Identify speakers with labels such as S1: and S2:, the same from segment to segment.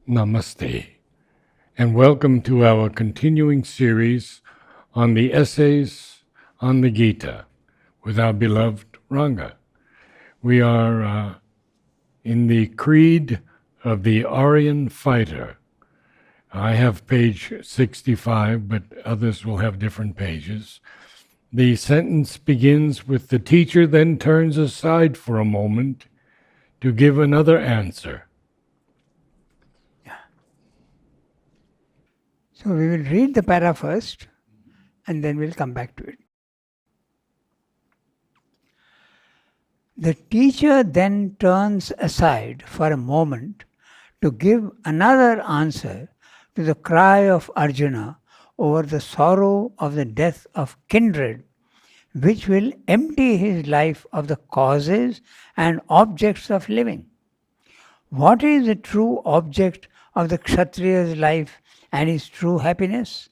S1: Namaste, and welcome to our continuing series on the essays on the Gita with our beloved Ranga. We are in the Creed of the Aryan Fighter. I have page 65, but others will have different pages. The sentence begins with the teacher then turns aside for a moment to give another answer.
S2: So we will read the para first and then we'll come back to it. The teacher then turns aside for a moment to give another answer to the cry of Arjuna over the sorrow of the death of kindred, which will empty his life of the causes and objects of living. What is the true object of the Kshatriya's life and his true happiness?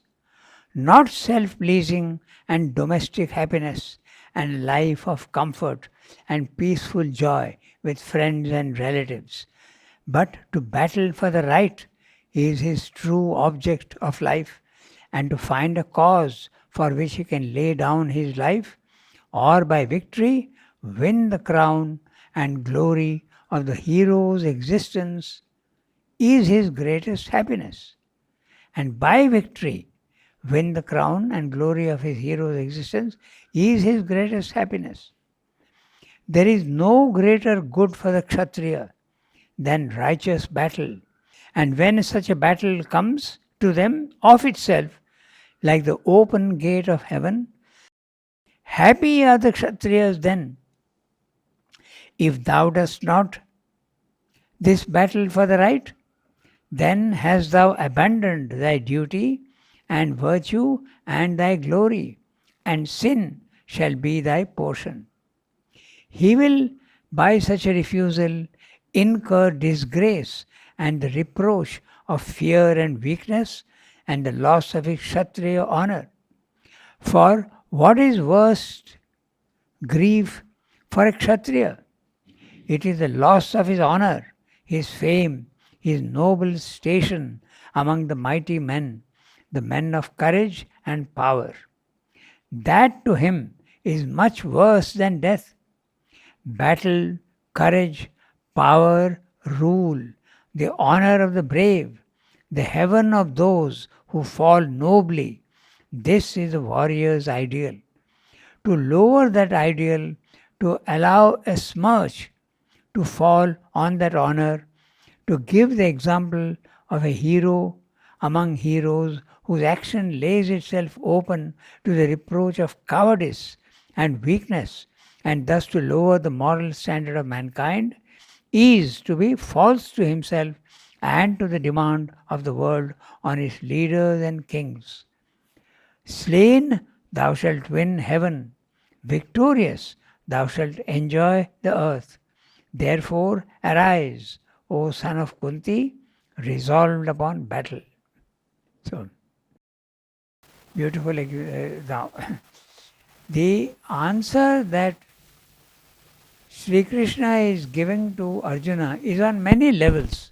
S2: Not self-pleasing and domestic happiness and life of comfort and peaceful joy with friends and relatives, but to battle for the right is his true object of life, and to find a cause for which he can lay down his life, or by victory win the crown and glory of the hero's existence is his greatest happiness. And by victory win the crown and glory of his hero's existence is his greatest happiness. There is no greater good for the Kshatriya than righteous battle. And when such a battle comes to them of itself, like the open gate of heaven, happy are the Kshatriyas then. If thou dost not this battle for the right, then hast thou abandoned thy duty and virtue and thy glory, and sin shall be thy portion. He will, by such a refusal, incur disgrace and the reproach of fear and weakness and the loss of his Kshatriya honor. For what is worst grief for a Kshatriya? It is the loss of his honor, his fame, his noble station among the mighty men, the men of courage and power. That to him is much worse than death. Battle, courage, power, rule, the honor of the brave, the heaven of those who fall nobly, this is a warrior's ideal. To lower that ideal, to allow a smirch to fall on that honor, to give the example of a hero among heroes whose action lays itself open to the reproach of cowardice and weakness, and thus to lower the moral standard of mankind, is to be false to himself and to the demand of the world on its leaders and kings. Slain, thou shalt win heaven. Victorious, thou shalt enjoy the earth. Therefore arise, O son of Kunti, resolved upon battle. So, beautiful. Now, the answer that Sri Krishna is giving to Arjuna is on many levels.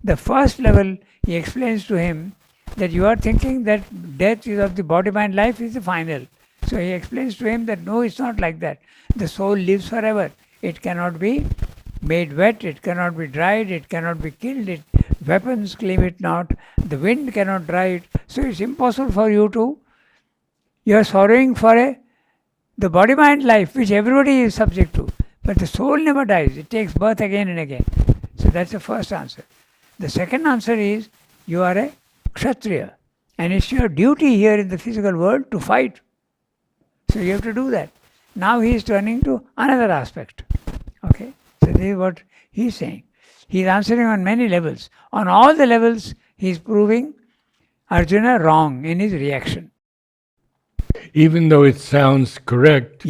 S2: The first level, he explains to him that you are thinking that death is of the body, mind, life is the final. So he explains to him that no, it's not like that. The soul lives forever. It cannot be made wet, it cannot be dried, it cannot be killed, weapons claim it not, the wind cannot dry it. So it's impossible for you are sorrowing for the body, mind, life, which everybody is subject to. But the soul never dies, it takes birth again and again. So that's the first answer. The second answer is, you are a Kshatriya, and it's your duty here in the physical world to fight. So you have to do that. Now he is turning to another aspect. Okay? So this is what he is saying. He is answering on many levels. On all the levels, he is proving Arjuna wrong in his reaction.
S1: Even though it sounds correct to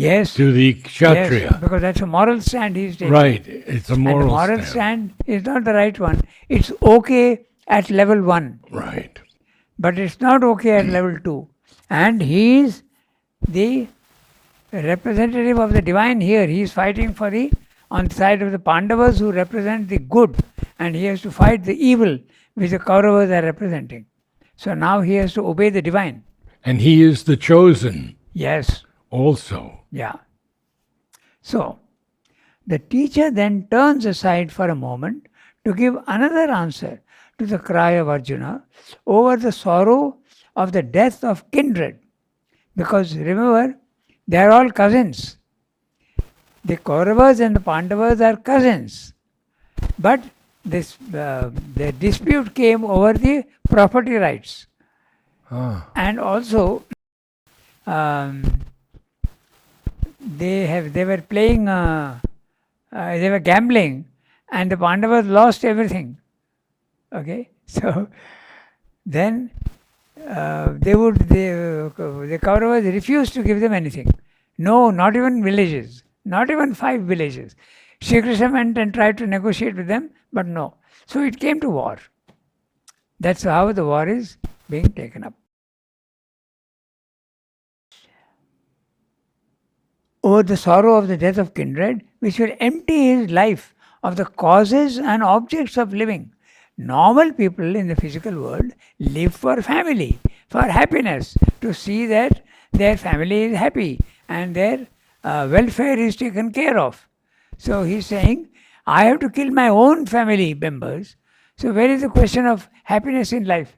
S1: the Kshatriya.
S2: Yes, because that's a moral stand he is taking.
S1: Right, it's a moral stand.
S2: And the moral stand is not the right one. It's okay at level 1.
S1: Right.
S2: But it's not okay at level 2. And he is the representative of the divine here. He is fighting on the side of the Pandavas who represent the good. And he has to fight the evil, which the Kauravas are representing. So now he has to obey the divine.
S1: And he is the chosen
S2: Yes.
S1: also.
S2: Yeah. So, the teacher then turns aside for a moment to give another answer to the cry of Arjuna over the sorrow of the death of kindred. Because remember, they are all cousins. The Kauravas and the Pandavas are cousins. But the dispute came over the property rights. And also, um, they were playing, they were gambling, and the Pandavas lost everything. Okay, so then the Kauravas refused to give them anything. No, not even villages, not even 5 villages. Shri Krishna went and tried to negotiate with them, but no. So it came to war. That's how the war is being taken up. Over the sorrow of the death of kindred, which will empty his life of the causes and objects of living. Normal people in the physical world live for family, for happiness, to see that their family is happy and their welfare is taken care of. So he's saying, I have to kill my own family members. So where is the question of happiness in life?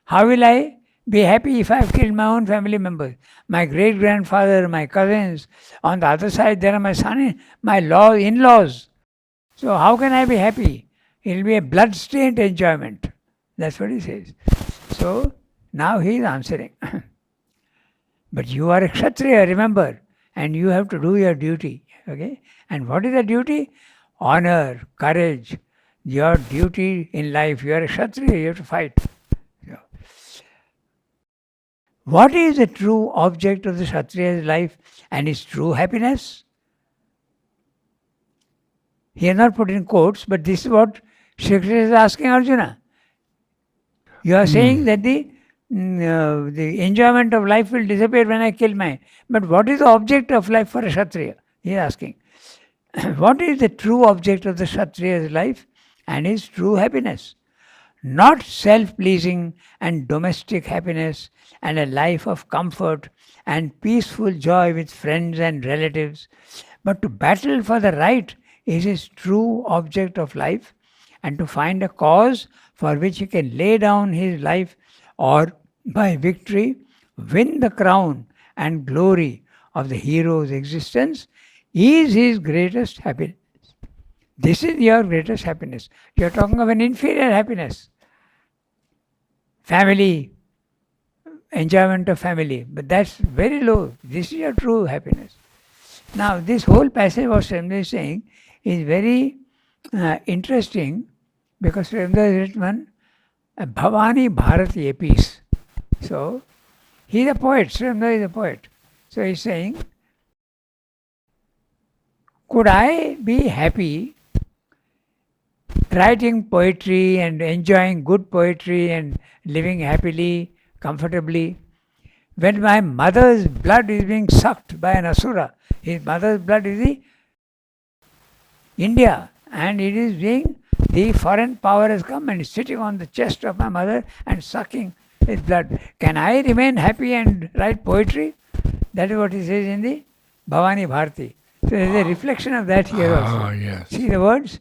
S2: How will I be happy if I have killed my own family members? My great grandfather, my cousins. On the other side, there are my in-laws. So how can I be happy? It will be a blood-stained enjoyment. That's what he says. So now he is answering. But you are a Kshatriya, remember, and you have to do your duty. Okay? And what is the duty? Honor, courage, your duty in life. You are a Kshatriya, you have to fight. What is the true object of the Kshatriya's life and his true happiness? He has not put in quotes, but this is what Shri Krishna is asking Arjuna. You are saying that the enjoyment of life will disappear when I kill mine. But what is the object of life for a Kshatriya? He is asking. What is the true object of the Kshatriya's life and his true happiness? Not self-pleasing and domestic happiness and a life of comfort and peaceful joy with friends and relatives, but to battle for the right is his true object of life, and to find a cause for which he can lay down his life or by victory win the crown and glory of the hero's existence is his greatest happiness. This is your greatest happiness. You are talking of an inferior happiness. Family, enjoyment of family, but that's very low. This is your true happiness. Now, this whole passage what Srimad is saying is very interesting because Srimad has written a Bhavani Bharati piece. So, he is a poet, Srimad is a poet. So, he's saying, could I be happy writing poetry and enjoying good poetry and living happily, comfortably, when my mother's blood is being sucked by an asura? His mother's blood is the India, and it is being, the foreign power has come and is sitting on the chest of my mother and sucking his blood. Can I remain happy and write poetry? That is what he says in the Bhavani Bharati. So there is a reflection of that here also.
S1: Yes.
S2: See the words?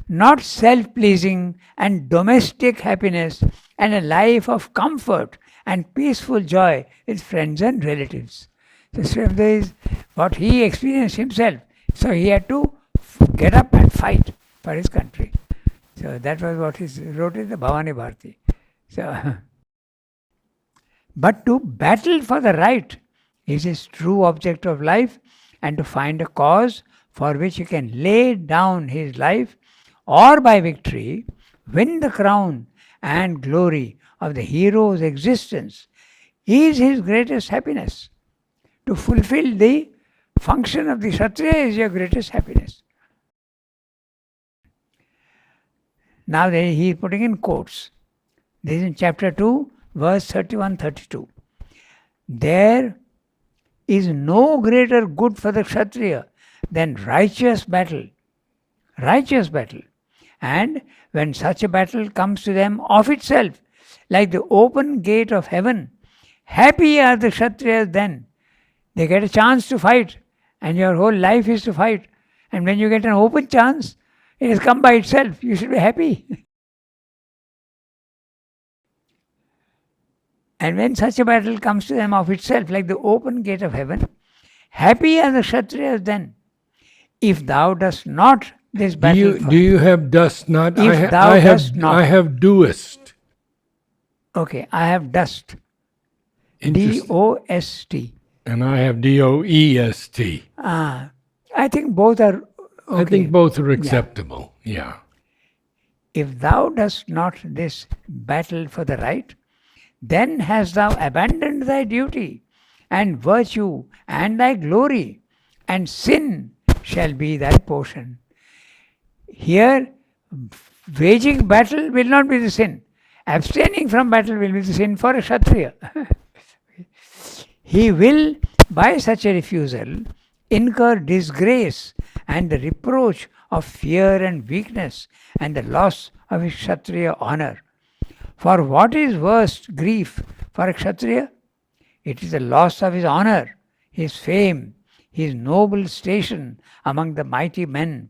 S2: Not self-pleasing and domestic happiness and a life of comfort and peaceful joy with friends and relatives. So Srimad is what he experienced himself. So he had to get up and fight for his country. So that was what he wrote in the Bhavani Bharati. So, but to battle for the right is his true object of life, and to find a cause for which he can lay down his life or by victory win the crown and glory of the hero's existence is his greatest happiness. To fulfill the function of the Kshatriya is your greatest happiness. Now he is putting in quotes. This is in chapter 2, verse 31-32. There is no greater good for the Kshatriya than righteous battle, And when such a battle comes to them of itself, like the open gate of heaven, happy are the Kshatriyas then. They get a chance to fight, and your whole life is to fight. And when you get an open chance, it has come by itself. You should be happy. And when such a battle comes to them of itself, like the open gate of heaven, happy are the Kshatriyas then. If thou dost not this battle,
S1: Do you have dost not?
S2: If thou dost not.
S1: I have doest.
S2: Okay, I have dust.
S1: Interesting.
S2: D-O-S-T.
S1: And I have D-O-E-S-T.
S2: I think both are okay.
S1: I think both are acceptable. Yeah.
S2: If thou dost not this battle for the right, then hast thou abandoned thy duty, and virtue, and thy glory, and sin shall be thy portion. Here, waging battle will not be the sin. Abstaining from battle will be the sin for a Kshatriya. He will, by such a refusal, incur disgrace and the reproach of fear and weakness and the loss of his Kshatriya honor. For what is worst grief for a Kshatriya? It is the loss of his honor, his fame, his noble station among the mighty men,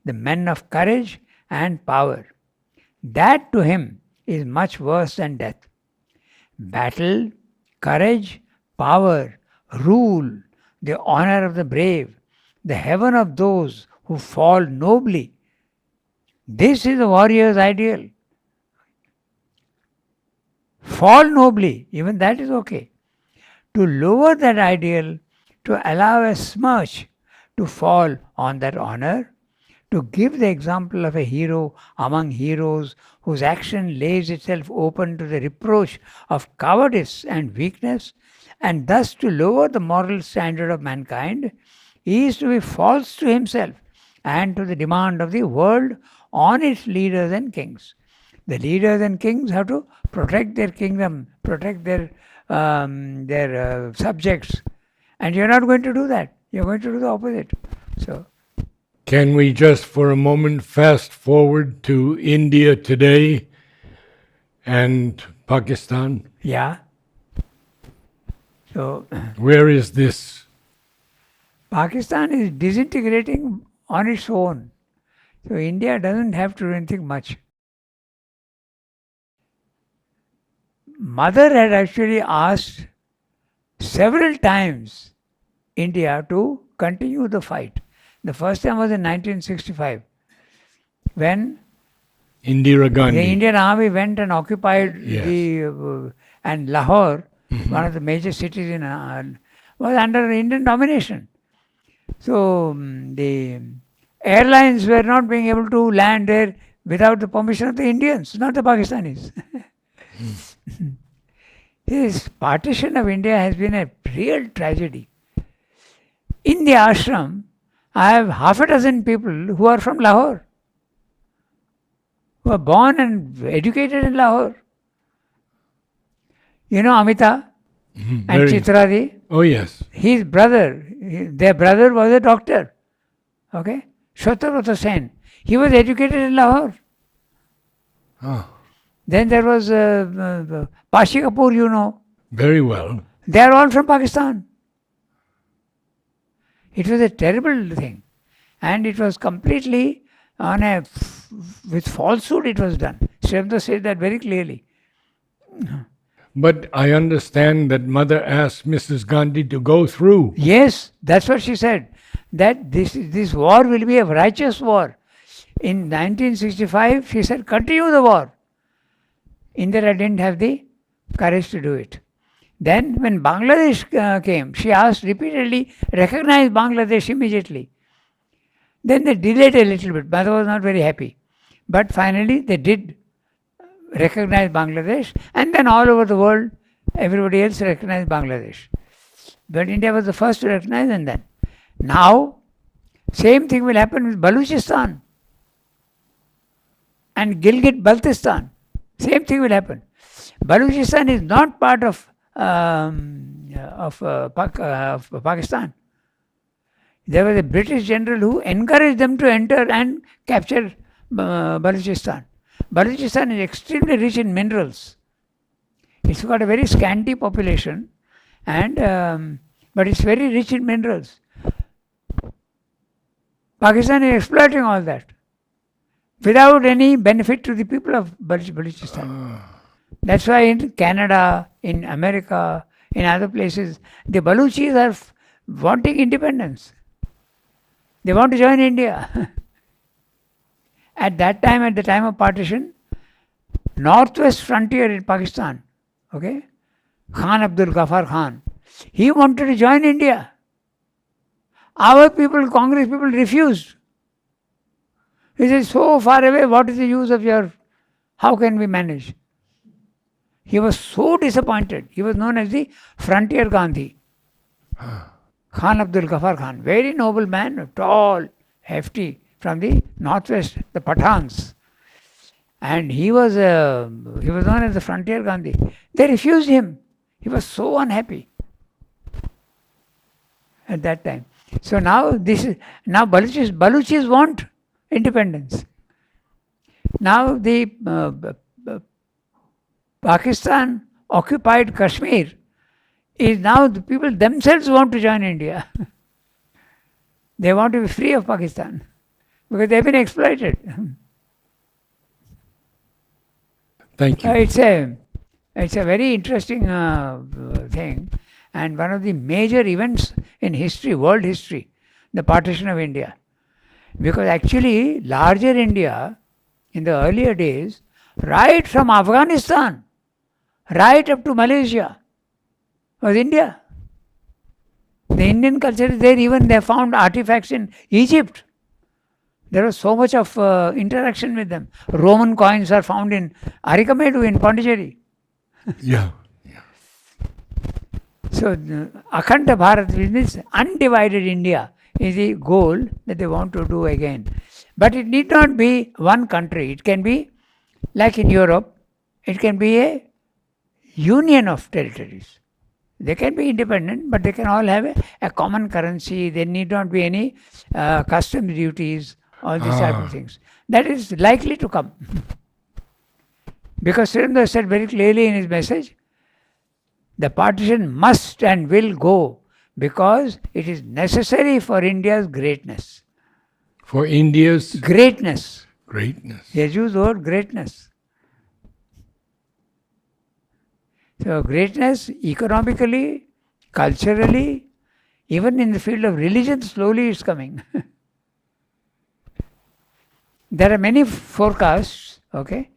S2: the men of courage and power. That to him is much worse than death. Battle, courage, power, rule, the honor of the brave, the heaven of those who fall nobly. This is the warrior's ideal. Fall nobly, even that is okay. To lower that ideal, to allow a smirch to fall on that honor, to give the example of a hero among heroes whose action lays itself open to the reproach of cowardice and weakness, and thus to lower the moral standard of mankind, is to be false to himself and to the demand of the world on its leaders and kings. The leaders and kings have to protect their kingdom, protect their subjects, and you're not going to do that. You're going to do the opposite. So,
S1: can we just for a moment fast forward to India today and Pakistan?
S2: yeah. So,
S1: Where is this?
S2: Pakistan is disintegrating on its own. So, India doesn't have to do anything much. Mother had actually asked several times India to continue the fight. The first time was in 1965 when
S1: Indira Gandhi.
S2: the Indian army went and occupied
S1: Yes.
S2: and Lahore, one of the major cities in was under Indian domination. So the airlines were not being able to land there without the permission of the Indians, not the Pakistanis. This partition of India has been a real tragedy. In the ashram, I have half a dozen people who are from Lahore, who are born and educated in Lahore. You know Amita and Chitradi?
S1: Oh, yes.
S2: His brother, their brother was a doctor. Okay? Shwatarata Sen. He was educated in Lahore.
S1: Oh,
S2: Then there was Pashi Kapoor, you know.
S1: very well.
S2: They are all from Pakistan. It was a terrible thing. And it was completely with falsehood it was done. Sri Aurobindo says that very clearly.
S1: But I understand that Mother asked Mrs. Gandhi to go through.
S2: Yes, that's what she said. That this war will be a righteous war. In 1965, she said, continue the war. Indira didn't have the courage to do it. Then when Bangladesh came, she asked repeatedly, recognize Bangladesh immediately. Then they delayed a little bit. Mother was not very happy. But finally they did recognize Bangladesh, and then all over the world, everybody else recognized Bangladesh. But India was the first to recognize, and then. Now, same thing will happen with Baluchistan and Gilgit-Baltistan. Same thing will happen. Baluchistan is not part of Pakistan. There was a British general who encouraged them to enter and capture Balochistan. Balochistan is extremely rich in minerals. It's got a very scanty population, and but it's very rich in minerals. Pakistan is exploiting all that without any benefit to the people of Balochistan. That's why in Canada, in America, in other places, the Baluchis are wanting independence. They want to join India. At that time, at the time of partition, northwest frontier in Pakistan, okay, Khan Abdul Ghaffar Khan, he wanted to join India. Our people, Congress people, refused. He said, so far away, what is the use of your, how can we manage? He was so disappointed. He was known as the Frontier Gandhi. Khan Abdul Ghaffar Khan, very noble man, tall, hefty, from the northwest, the Pathans. And he was known as the Frontier Gandhi. They refused him. He was so unhappy at that time. So now Baluchis want independence. Now the Pakistan occupied Kashmir is now the people themselves want to join India. They want to be free of Pakistan because they've been exploited.
S1: Thank you.
S2: It's a very interesting thing, and one of the major events in history, world history, the partition of India. Because actually, larger India in the earlier days, right from Afghanistan, right up to Malaysia, was India. The Indian culture is there. Even they found artifacts in Egypt. There was so much of interaction with them. Roman coins are found in Arikamedu in Pondicherry.
S1: Yeah.
S2: So, Akhanda Bharat, with this undivided India, is the goal that they want to do again. But it need not be one country. It can be, like in Europe, it can be a union of territories. They can be independent, but they can all have a common currency. There need not be any customs duties, all these type of things. That is likely to come. Because Surendra said very clearly in his message, the partition must and will go because it is necessary for India's greatness.
S1: For India's
S2: Greatness.
S1: greatness.
S2: He has used the word greatness. So greatness economically, culturally, even in the field of religion, slowly is coming. There are many forecasts, okay?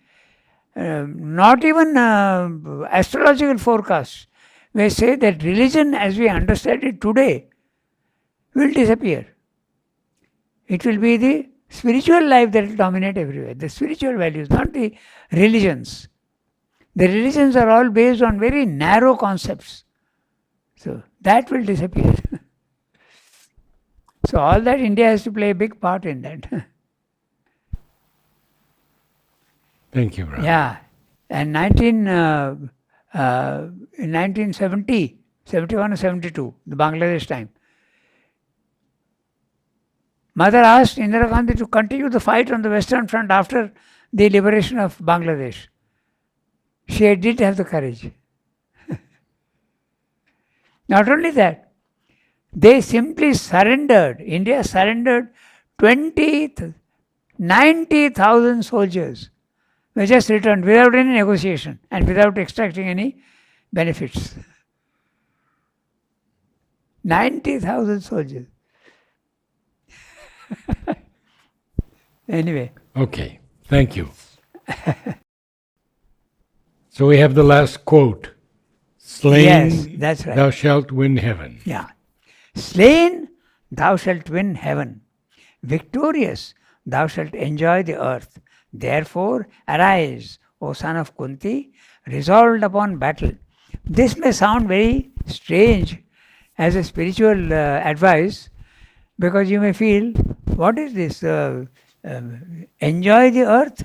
S2: Not even astrological forecasts, may say that religion as we understand it today will disappear. It will be the spiritual life that will dominate everywhere, the spiritual values, not the religions. The religions are all based on very narrow concepts. So that will disappear. So all that India has to play a big part in that.
S1: Thank you, Ram.
S2: Yeah. And in 1970, 71 or 72, the Bangladesh time, Mother asked Indira Gandhi to continue the fight on the Western Front after the liberation of Bangladesh. She did have the courage. Not only that, they simply surrendered. India surrendered 90,000 soldiers were just returned without any negotiation and without extracting any benefits. 90,000 soldiers. Anyway.
S1: Okay. Thank you. So we have the last quote. Slain,
S2: Yes, that's right.
S1: thou shalt win heaven.
S2: Yeah. Slain, thou shalt win heaven. Victorious, thou shalt enjoy the earth. Therefore, arise, O son of Kunti, resolved upon battle. This may sound very strange as a spiritual advice, because you may feel, what is this? Enjoy the earth?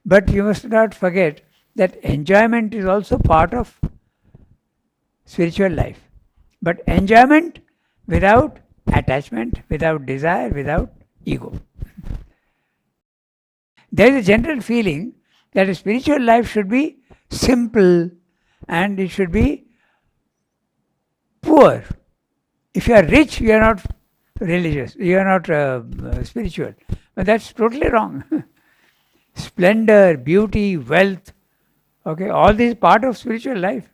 S2: But you must not forget that enjoyment is also part of spiritual life. But enjoyment without attachment, without desire, without ego. there is a general feeling that a spiritual life should be simple and it should be poor. If you are rich, you are not religious, you are not spiritual. But that's totally wrong. Splendor, beauty, wealth, okay, all these part of spiritual life.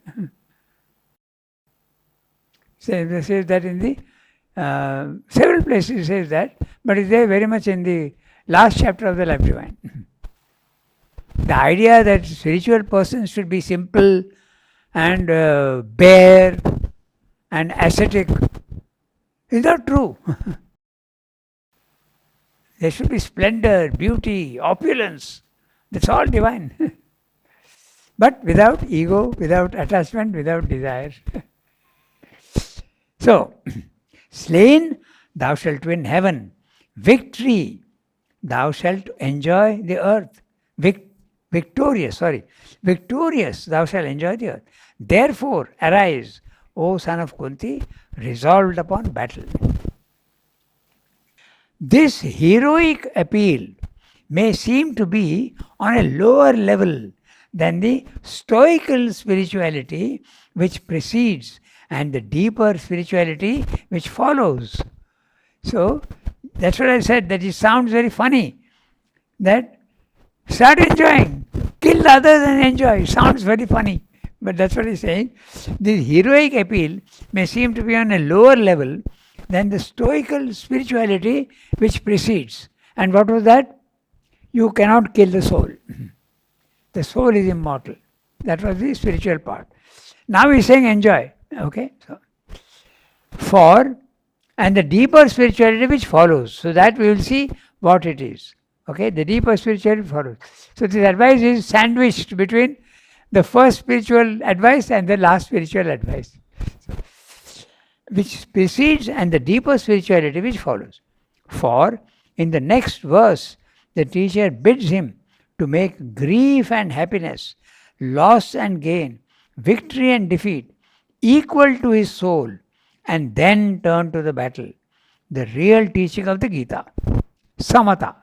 S2: So they say that in the several places it says that, but it's there very much in the last chapter of the Life Divine. The idea that spiritual persons should be simple and bare and ascetic is not true. There should be splendor, beauty, opulence. That's all divine. But without ego, without attachment, without desire. So, slain, thou shalt win heaven. Victory, thou shalt enjoy the earth. Victorious, thou shalt enjoy the earth. Therefore, arise, O son of Kunti, resolved upon battle. This heroic appeal may seem to be on a lower level than the stoical spirituality which precedes and the deeper spirituality which follows. So, that's what I said, that it sounds very funny. That start enjoying, kill others and enjoy. Sounds very funny. But that's what he's saying. This heroic appeal may seem to be on a lower level than the stoical spirituality which precedes. And what was that? You cannot kill the soul. The soul is immortal. That was the spiritual part. Now he's saying enjoy. Okay? So, and the deeper spirituality which follows. So that we will see what it is. Okay? The deeper spirituality follows. So this advice is sandwiched between the first spiritual advice and the last spiritual advice, which precedes and the deeper spirituality which follows. For in the next verse, the teacher bids him to make grief and happiness, loss and gain, victory and defeat equal to his soul, and then turn to the battle. The real teaching of the Gita. Samatha.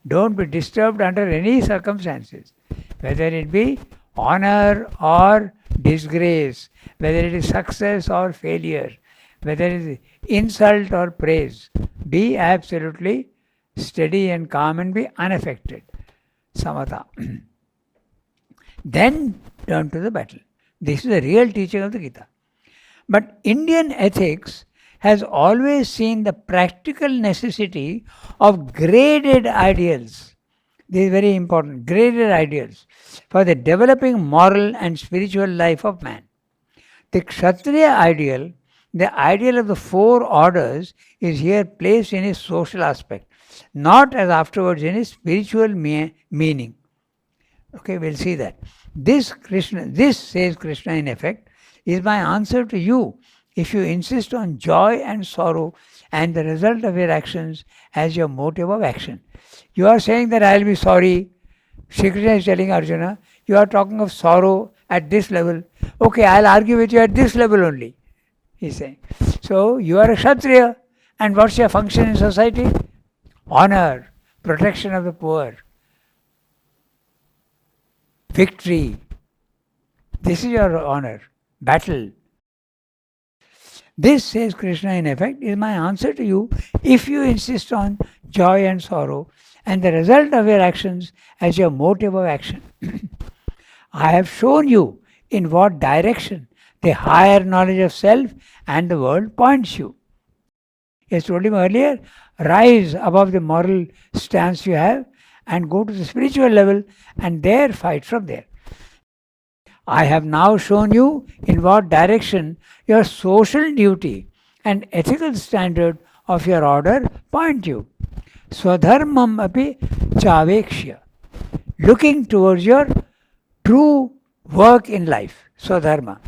S2: Don't be disturbed under any circumstances, whether it be honor or disgrace, whether it is success or failure, whether it is insult or praise. Be absolutely steady and calm and be unaffected. Samatha. Then turn to the battle. This is the real teaching of the Gita. But Indian ethics has always seen the practical necessity of graded ideals. This is very important. Graded ideals for the developing moral and spiritual life of man. The Kshatriya ideal, the ideal of the four orders, is here placed in its social aspect, not as afterwards in its spiritual meaning. Okay, we'll see that. This, says Krishna in effect, is my answer to you if you insist on joy and sorrow and the result of your actions as your motive of action. You are saying that I will be sorry. Shri Krishna is telling Arjuna, you are talking of sorrow at this level. Okay, I will argue with you at this level only, he is saying. So, you are a Kshatriya, and what's your function in society? Honor, protection of the poor, victory. This is your honor. Battle. This, says Krishna in effect, is my answer to you if you insist on joy and sorrow and the result of your actions as your motive of action. I have shown you in what direction the higher knowledge of self and the world points you. As told him earlier, rise above the moral stance you have and go to the spiritual level and there fight from there. I have now shown you in what direction your social duty and ethical standard of your order point you. Swadharmam api chavekshya. Looking towards your true work in life. Swadharma.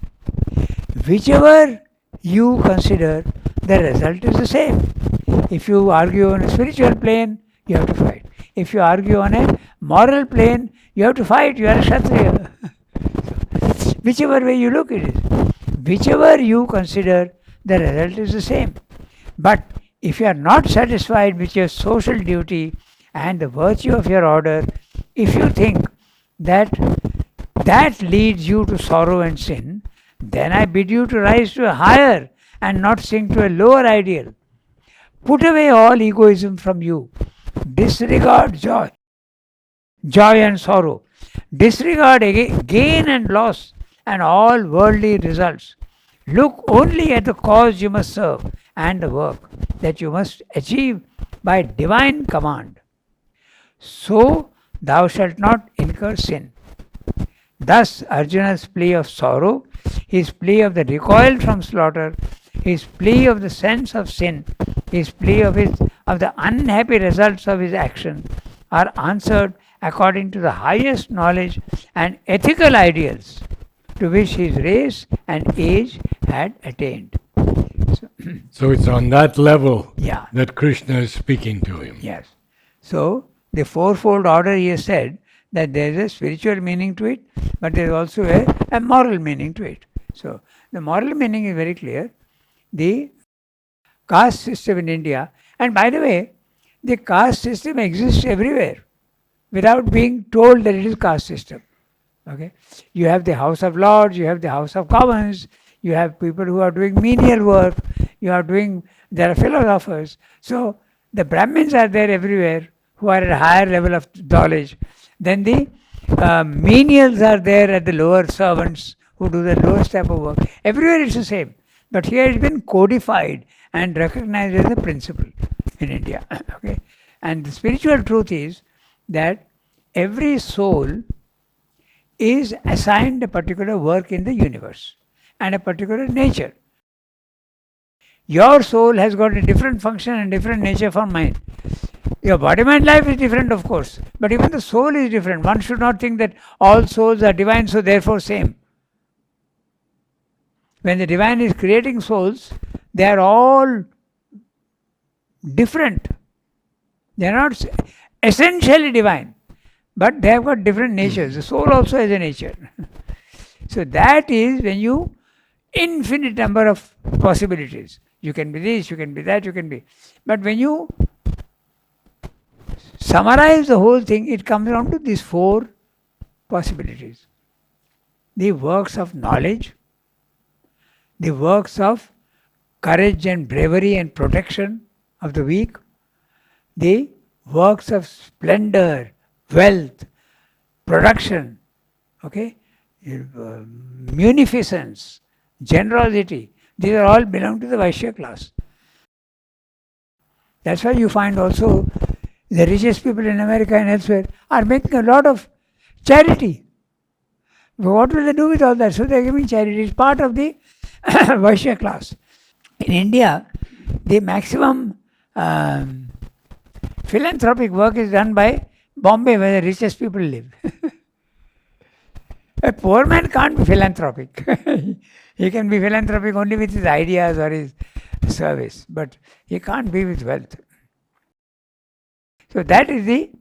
S2: Whichever you consider, the result is the same. If you argue on a spiritual plane, you have to fight. If you argue on a moral plane, you have to fight. You are a Kshatriya. Whichever way you look at it, whichever you consider, the result is the same. But if you are not satisfied with your social duty and the virtue of your order, if you think that that leads you to sorrow and sin, then I bid you to rise to a higher and not sink to a lower ideal. Put away all egoism from you. Disregard joy and sorrow. Disregard gain and loss and all worldly results. Look only at the cause you must serve and the work that you must achieve by divine command. So thou shalt not incur sin. Thus Arjuna's plea of sorrow, his plea of the recoil from slaughter, his plea of the sense of sin, his plea of the unhappy results of his action are answered according to the highest knowledge and ethical ideals to which his race and age had attained.
S1: So it's on that level
S2: Yeah.
S1: that Krishna is speaking to him.
S2: Yes. So the fourfold order, he has said that there is a spiritual meaning to it, but there is also a moral meaning to it. So the moral meaning is very clear. The caste system in India, and by the way, the caste system exists everywhere without being told that it is caste system. Okay, you have the House of Lords, you have the House of Commons, you have people who are doing menial work, there are philosophers. So the Brahmins are there everywhere who are at a higher level of knowledge. Then the menials are there at the lower servants who do the lowest type of work. Everywhere it's the same. But here it's been codified and recognized as a principle in India. Okay, and the spiritual truth is that every soul is assigned a particular work in the universe and a particular nature. Your soul has got a different function and different nature from mine. Your body-mind life is different, of course, but even the soul is different. One should not think that all souls are divine, so therefore same. When the divine is creating souls, they are all different. They are not essentially divine, but they have got different natures. The soul also has a nature. So that is when you infinite number of possibilities. You can be this, you can be that, you can be. But when you summarize the whole thing, it comes down to these four possibilities. The works of knowledge, the works of courage and bravery and protection of the weak, the works of splendor, wealth, production, okay, munificence, generosity. These are all belong to the Vaishya class. That's why you find also the richest people in America and elsewhere are making a lot of charity. But what will they do with all that? So they are giving charity. It's part of the Vaishya class. In India, the maximum philanthropic work is done by Bombay, where the richest people live. A poor man can't be philanthropic. He can be philanthropic only with his ideas or his service, but he can't be with wealth. So that is the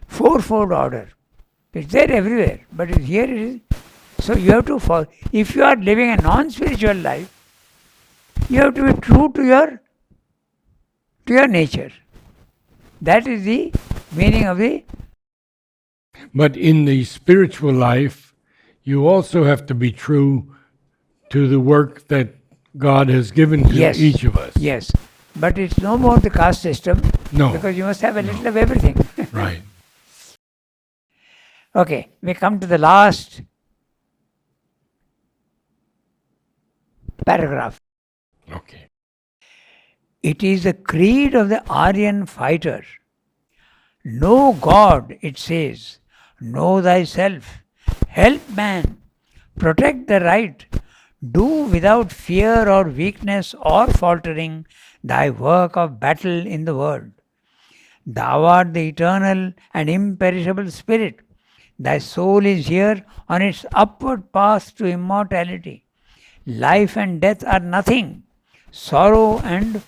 S2: fourfold order. It's there everywhere, but here it is. So you have to follow. If you are living a non-spiritual life, you have to be true to your nature. That is the meaning of the.
S1: But in the spiritual life, you also have to be true to the work that God has given to each of us.
S2: Yes, but it's no more the caste system.
S1: No.
S2: Because you must have a little of everything.
S1: Right.
S2: Okay, we come to the last paragraph.
S1: Okay.
S2: It is the creed of the Aryan fighter. Know God, it says. Know thyself. Help man. Protect the right. Do without fear or weakness or faltering thy work of battle in the world. Thou art the eternal and imperishable spirit. Thy soul is here on its upward path to immortality. Life and death are nothing. Sorrow and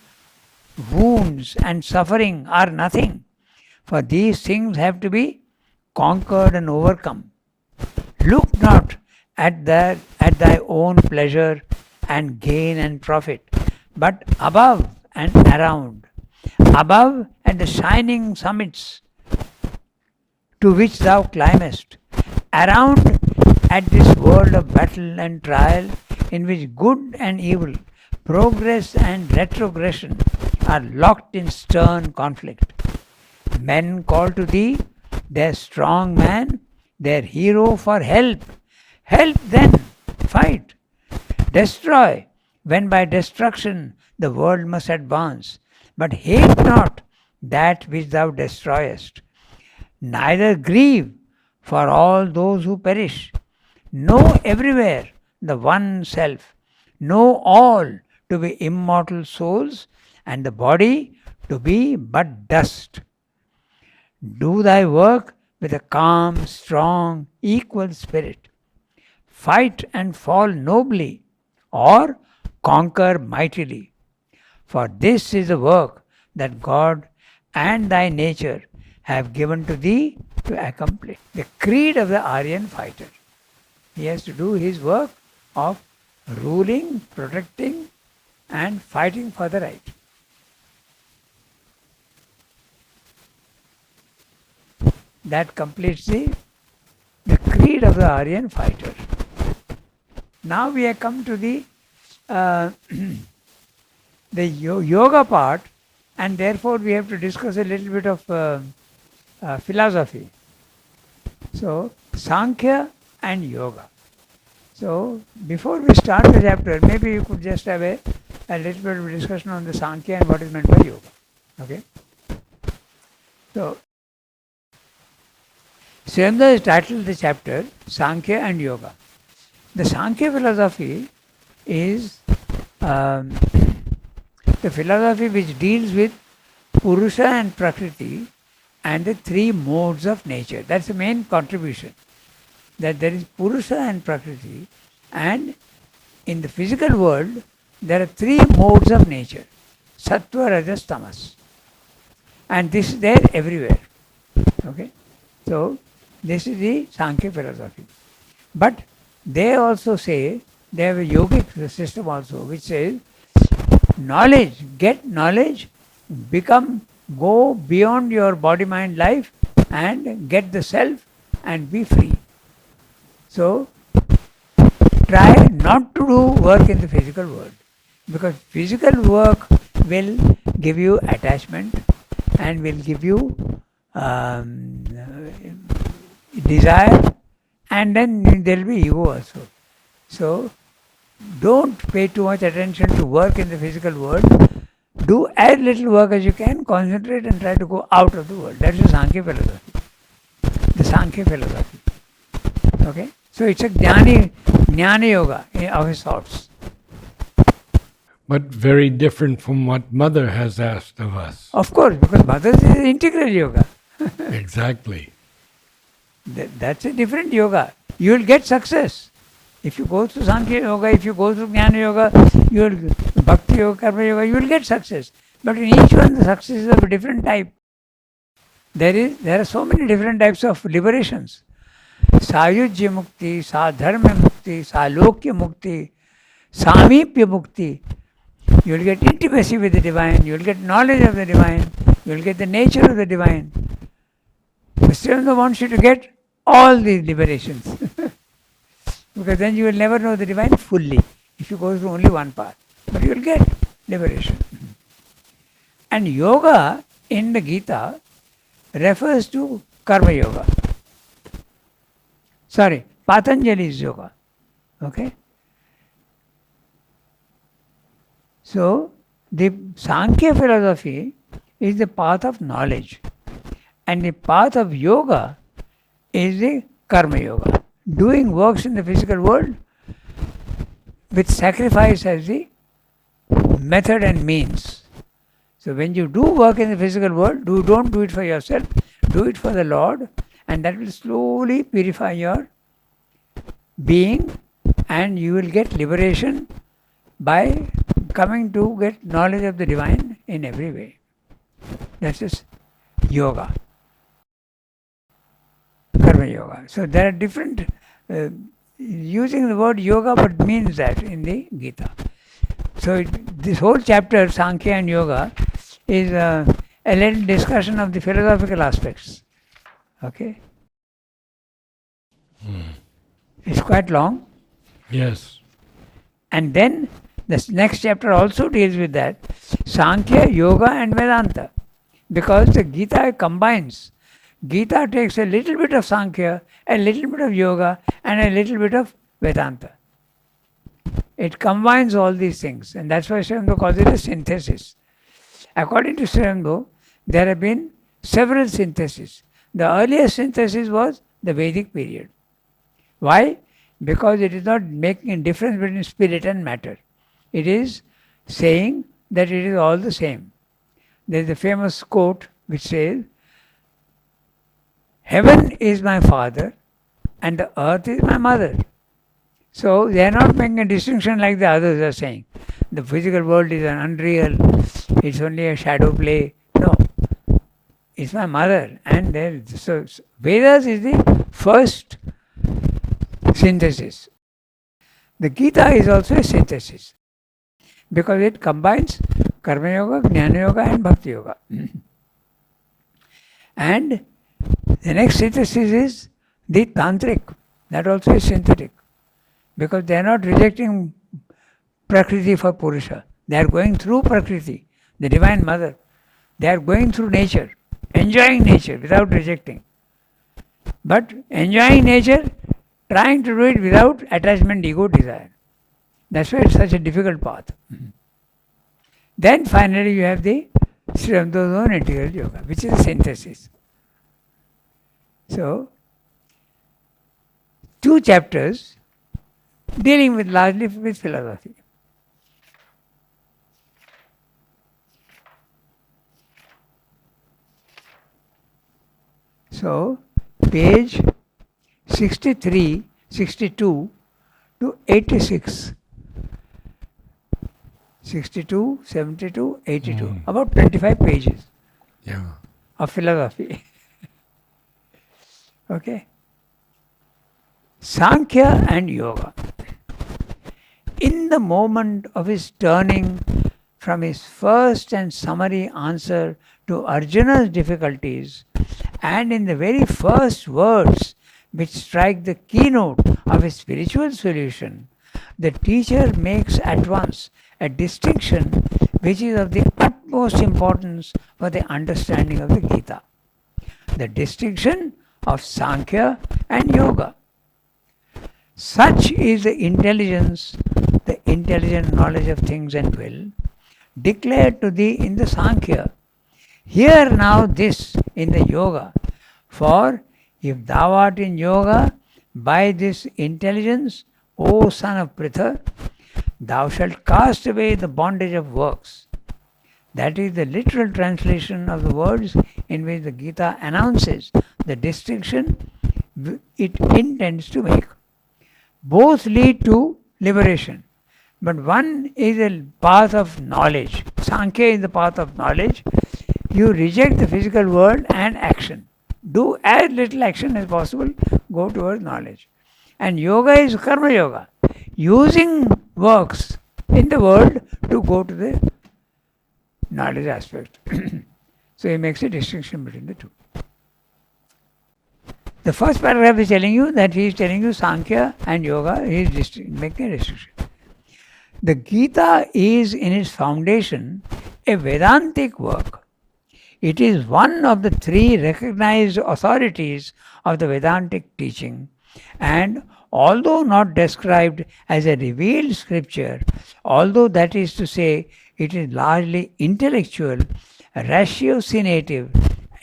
S2: wounds and suffering are nothing. For these things have to be conquered and overcome. Look not at thy own pleasure and gain and profit, but above and around. Above at the shining summits to which thou climbest, around at this world of battle and trial, in which good and evil, progress and retrogression are locked in stern conflict. Men call to thee, their strong man, their hero, for help. Help then, fight. Destroy, when by destruction the world must advance. But hate not that which thou destroyest. Neither grieve for all those who perish. Know everywhere the one self. Know all to be immortal souls, and the body to be but dust. Do thy work with a calm, strong, equal spirit. Fight and fall nobly, or conquer mightily. For this is the work that God and thy nature have given to thee to accomplish. The creed of the Aryan fighter. He has to do his work of ruling, protecting, and fighting for the right. That completes the creed of the Aryan fighter. Now we have come to the yoga part, and therefore we have to discuss a little bit of philosophy. So, Sankhya and Yoga. So, before we start the chapter, maybe you could just have a little bit of discussion on the Sankhya and what is meant by Yoga. Okay? So, Sremda has titled the chapter Sankhya and Yoga. The Sankhya philosophy is the philosophy which deals with Purusha and Prakriti and the three modes of nature. That's the main contribution. That there is Purusha and Prakriti, and in the physical world there are three modes of nature: Sattva, Rajas, Tamas. And this is there everywhere. Okay? So, this is the Sankhya philosophy. But they also say, they have a yogic system also, which says, knowledge, get knowledge, go beyond your body, mind, life, and get the self and be free. So, try not to do work in the physical world, because physical work will give you attachment and will give you desire, and then there will be ego also. So, don't pay too much attention to work in the physical world. Do as little work as you can, concentrate and try to go out of the world. That is the Sankhya philosophy. The Sankhya philosophy. Okay? So it's a Jnana Yoga of his thoughts.
S1: But very different from what Mother has asked of us.
S2: Of course, because Mother is integral yoga.
S1: Exactly.
S2: That's a different yoga. You will get success. If you go through Sankhya Yoga, if you go through Jnana Yoga, you will Bhakti Yoga, Karma Yoga, you will get success. But in each one, the success is of a different type. There are so many different types of liberations. Sayujya Mukti, Sadharma Mukti, Salokya Mukti, Samipya Mukti. You will get intimacy with the divine, you will get knowledge of the divine, you will get the nature of the divine. Krishna wants you to get all these liberations. Because then you will never know the divine fully if you go through only one path. But you will get liberation. And yoga in the Gita refers to Karma Yoga. Sorry, Patanjali's yoga. Okay? So, the Sankhya philosophy is the path of knowledge. And the path of yoga is the Karma Yoga. Doing works in the physical world with sacrifice as the method and means. So when you do work in the physical world, don't do it for yourself, do it for the Lord, and that will slowly purify your being, and you will get liberation by coming to get knowledge of the divine in every way. That is yoga. Karma Yoga. So there are different, using the word yoga but means that in the Gita. So this whole chapter, Sankhya and Yoga, is a little discussion of the philosophical aspects. Okay? It's quite long.
S1: Yes.
S2: And then the next chapter also deals with that. Sankhya, Yoga and Vedanta. Because the Gita combines. Gita takes a little bit of Sankhya, a little bit of Yoga and a little bit of Vedanta. It combines all these things, and that's why Sri Aurobindo calls it a synthesis. According to Sri Aurobindo, there have been several syntheses. The earliest synthesis was the Vedic period. Why? Because it is not making a difference between spirit and matter. It is saying that it is all the same. There is a famous quote which says, "Heaven is my father and the earth is my mother." So they are not making a distinction like the others are saying. The physical world is an unreal, it's only a shadow play. No, it's my mother. And there, so Vedas is the first synthesis. The Gita is also a synthesis because it combines Karma Yoga, Jnana Yoga and Bhakti Yoga. And the next synthesis is the Tantric. That also is synthetic because they are not rejecting Prakriti for Purusha. They are going through Prakriti, the Divine Mother. They are going through nature, enjoying nature without rejecting. But enjoying nature, trying to do it without attachment, ego, desire. That's why it's such a difficult path. Then finally you have the Sri Aurobindo own integral yoga, which is a synthesis. So, 2 chapters dealing with largely with philosophy. So, page 63, 62 to 86. 62, 72, 82. About 25 pages
S1: Yeah.
S2: of philosophy. Okay. Sankhya and Yoga. In the moment of his turning from his first and summary answer to Arjuna's difficulties, and in the very first words which strike the keynote of his spiritual solution, the teacher makes at once a distinction which is of the utmost importance for the understanding of the Gita. The distinction of Sankhya and Yoga. Such is the intelligence, the intelligent knowledge of things and will, declared to thee in the Sankhya. Hear now this in the Yoga. For if thou art in Yoga, by this intelligence, O son of Pritha, thou shalt cast away the bondage of works. That is the literal translation of the words in which the Gita announces the distinction it intends to make. Both lead to liberation, but one is a path of knowledge. Sankhya is the path of knowledge. You reject the physical world and action. Do as little action as possible, go towards knowledge. And yoga is karma yoga, using works in the world to go to the knowledge aspect. So he makes a distinction between the two. The first paragraph is telling you that he is telling you Sankhya and Yoga, he is making a distinction. The Gita is in its foundation a Vedantic work. It is one of the 3 recognized authorities of the Vedantic teaching, and although not described as a revealed scripture, although that is to say it is largely intellectual, ratiocinative,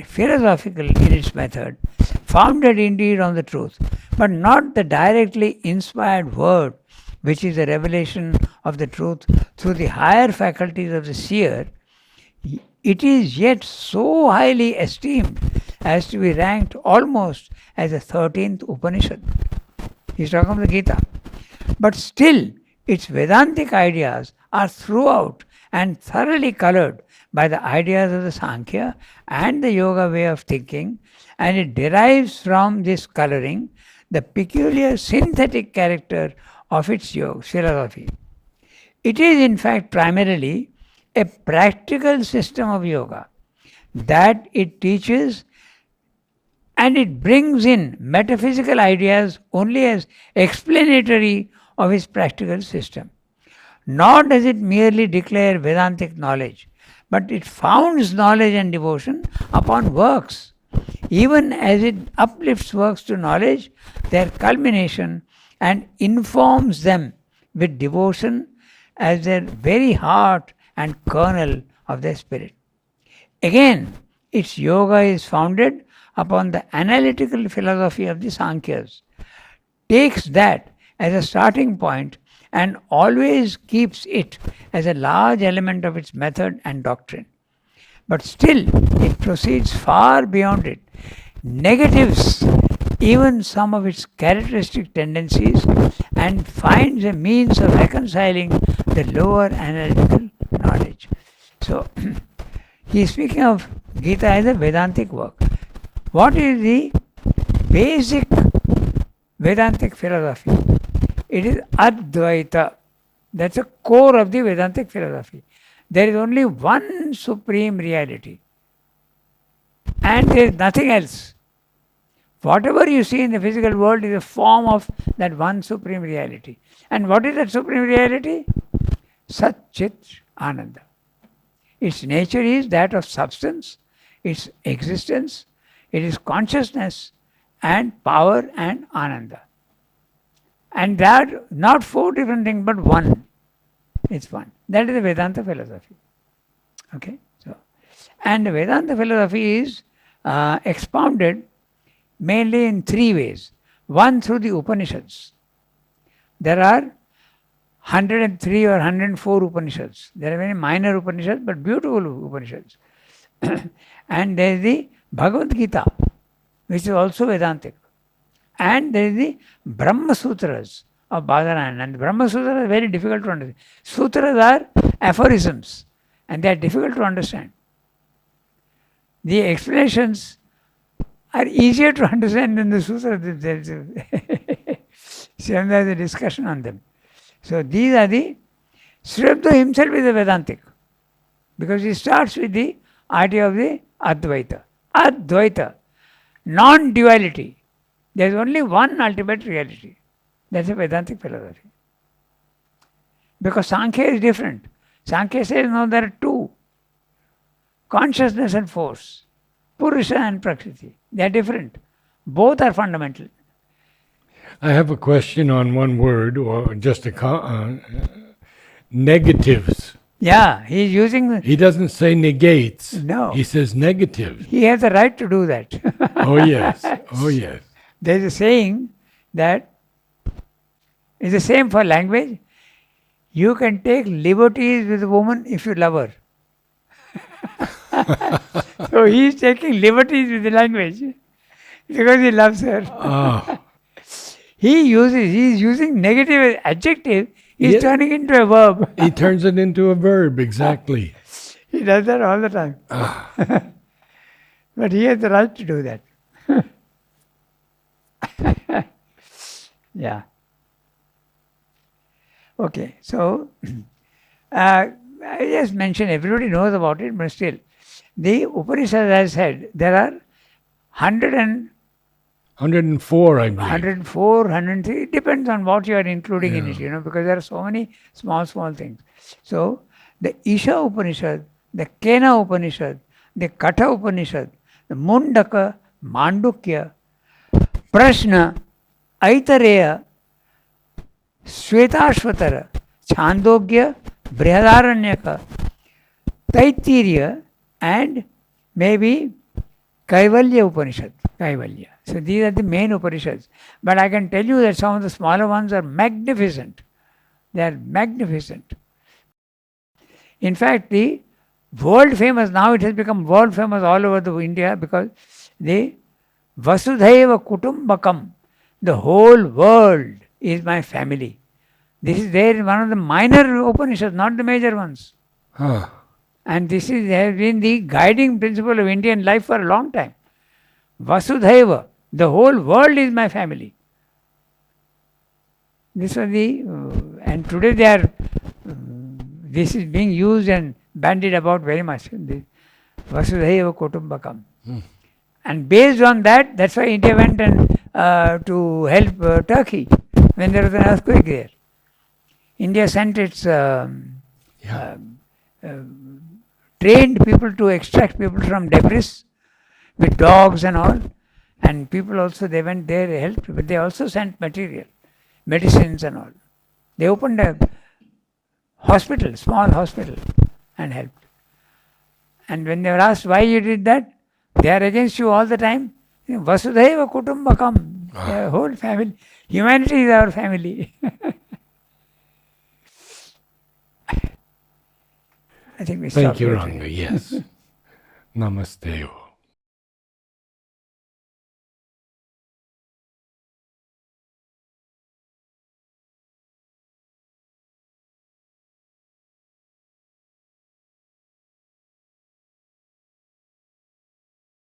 S2: philosophical in its method, founded indeed on the truth, but not the directly inspired word, which is a revelation of the truth through the higher faculties of the seer, it is yet so highly esteemed as to be ranked almost as the 13th Upanishad. He's talking about the Gita. But still, its Vedantic ideas are throughout and thoroughly colored by the ideas of the Sankhya and the Yoga way of thinking, and it derives from this coloring the peculiar synthetic character of its yoga philosophy. It is in fact primarily a practical system of yoga that it teaches and it brings in metaphysical ideas only as explanatory of his practical system. Nor does it merely declare Vedantic knowledge, but it founds knowledge and devotion upon works. Even as it uplifts works to knowledge, their culmination, and informs them with devotion as their very heart and kernel of their spirit. Again, its yoga is founded upon the analytical philosophy of the Sankhya's, takes that as a starting point and always keeps it as a large element of its method and doctrine. But still, it proceeds far beyond it, negatives even some of its characteristic tendencies, and finds a means of reconciling the lower analytical knowledge. So, he is speaking of Gita as a Vedantic work. What is the basic Vedantic philosophy? It is Advaita. That's the core of the Vedantic philosophy. There is only one supreme reality, and there is nothing else. Whatever you see in the physical world is a form of that one supreme reality. And what is that supreme reality? Sat Chit Ananda. Its nature is that of substance, its existence, it is consciousness and power and Ananda. And that, not four different things, but one. It's one. That is the Vedanta philosophy. Okay? So, and the Vedanta philosophy is expounded mainly in three ways. One, through the Upanishads. There are 103 or 104 Upanishads. There are very minor Upanishads, but beautiful Upanishads. And there is the Bhagavad Gita, which is also Vedantic. And there is the Brahma Sutras of Badarayana. And the Brahma Sutras are very difficult to understand. Sutras are aphorisms, and they are difficult to understand. The explanations are easier to understand than the sutras themselves. So there is a discussion on them. So these are the... Sri Aurobindo himself is a Vedantic, because he starts with the idea of the Advaita. Advaita, non-duality. There is only one ultimate reality. That's a Vedantic philosophy. Because Sankhya is different. Sankhya says, no, there are two. Consciousness and force. Purusha and Prakriti. They are different. Both are fundamental.
S1: I have a question on one word, or just negatives.
S2: Yeah, he is using...
S1: He doesn't say negates.
S2: No.
S1: He says negatives.
S2: He has the right to do that.
S1: Oh, yes. Oh, yes.
S2: There is a saying that is the same for language. You can take liberties with a woman if you love her. So he is taking liberties with the language because he loves her.
S1: Oh.
S2: He is using negative adjective, he is turning into a verb.
S1: He turns it into a verb, exactly.
S2: He does that all the time. But he has the right to do that. Yeah. Okay, so I just mentioned, everybody knows about it, but still, the Upanishads, as I said, there are
S1: 104, I believe.
S2: 104, 103, it depends on what you are including in it, because there are so many small things. So, the Isha Upanishad, the Kena Upanishad, the Katha Upanishad, the Mundaka, Mandukya, Prashna, Aitareya, Shvetashvatara, Chandogya, Brihadaranyaka, Taittiriya, and maybe Kaivalya Upanishad. Kaivalya. So these are the main Upanishads. But I can tell you that some of the smaller ones are magnificent. They are magnificent. In fact, the world famous, now it has become world famous all over India, because the Vasudhaiva Kutumbakam, the whole world is my family. This is there in one of the minor Upanishads, not the major ones.
S1: Huh.
S2: And this has been the guiding principle of Indian life for a long time. Vasudhaiva, the whole world is my family. This was the, and today they are, this is being used and bandied about very much. The Vasudhaiva Kutumbakam. And based on that, that's why India went and to help Turkey when there was an earthquake there. India sent its
S1: Yeah.
S2: trained people to extract people from debris with dogs and all. And people also, they went there, they helped, but they also sent material, medicines and all. They opened a hospital, small hospital, and helped. And when they were asked why you did that, they are against you all the time. Vasudhaiva Kutumbakam, the whole family. Humanity is our family. I think we stop
S1: Thank you,
S2: here
S1: Ranga.
S2: today.
S1: Yes. Namaste.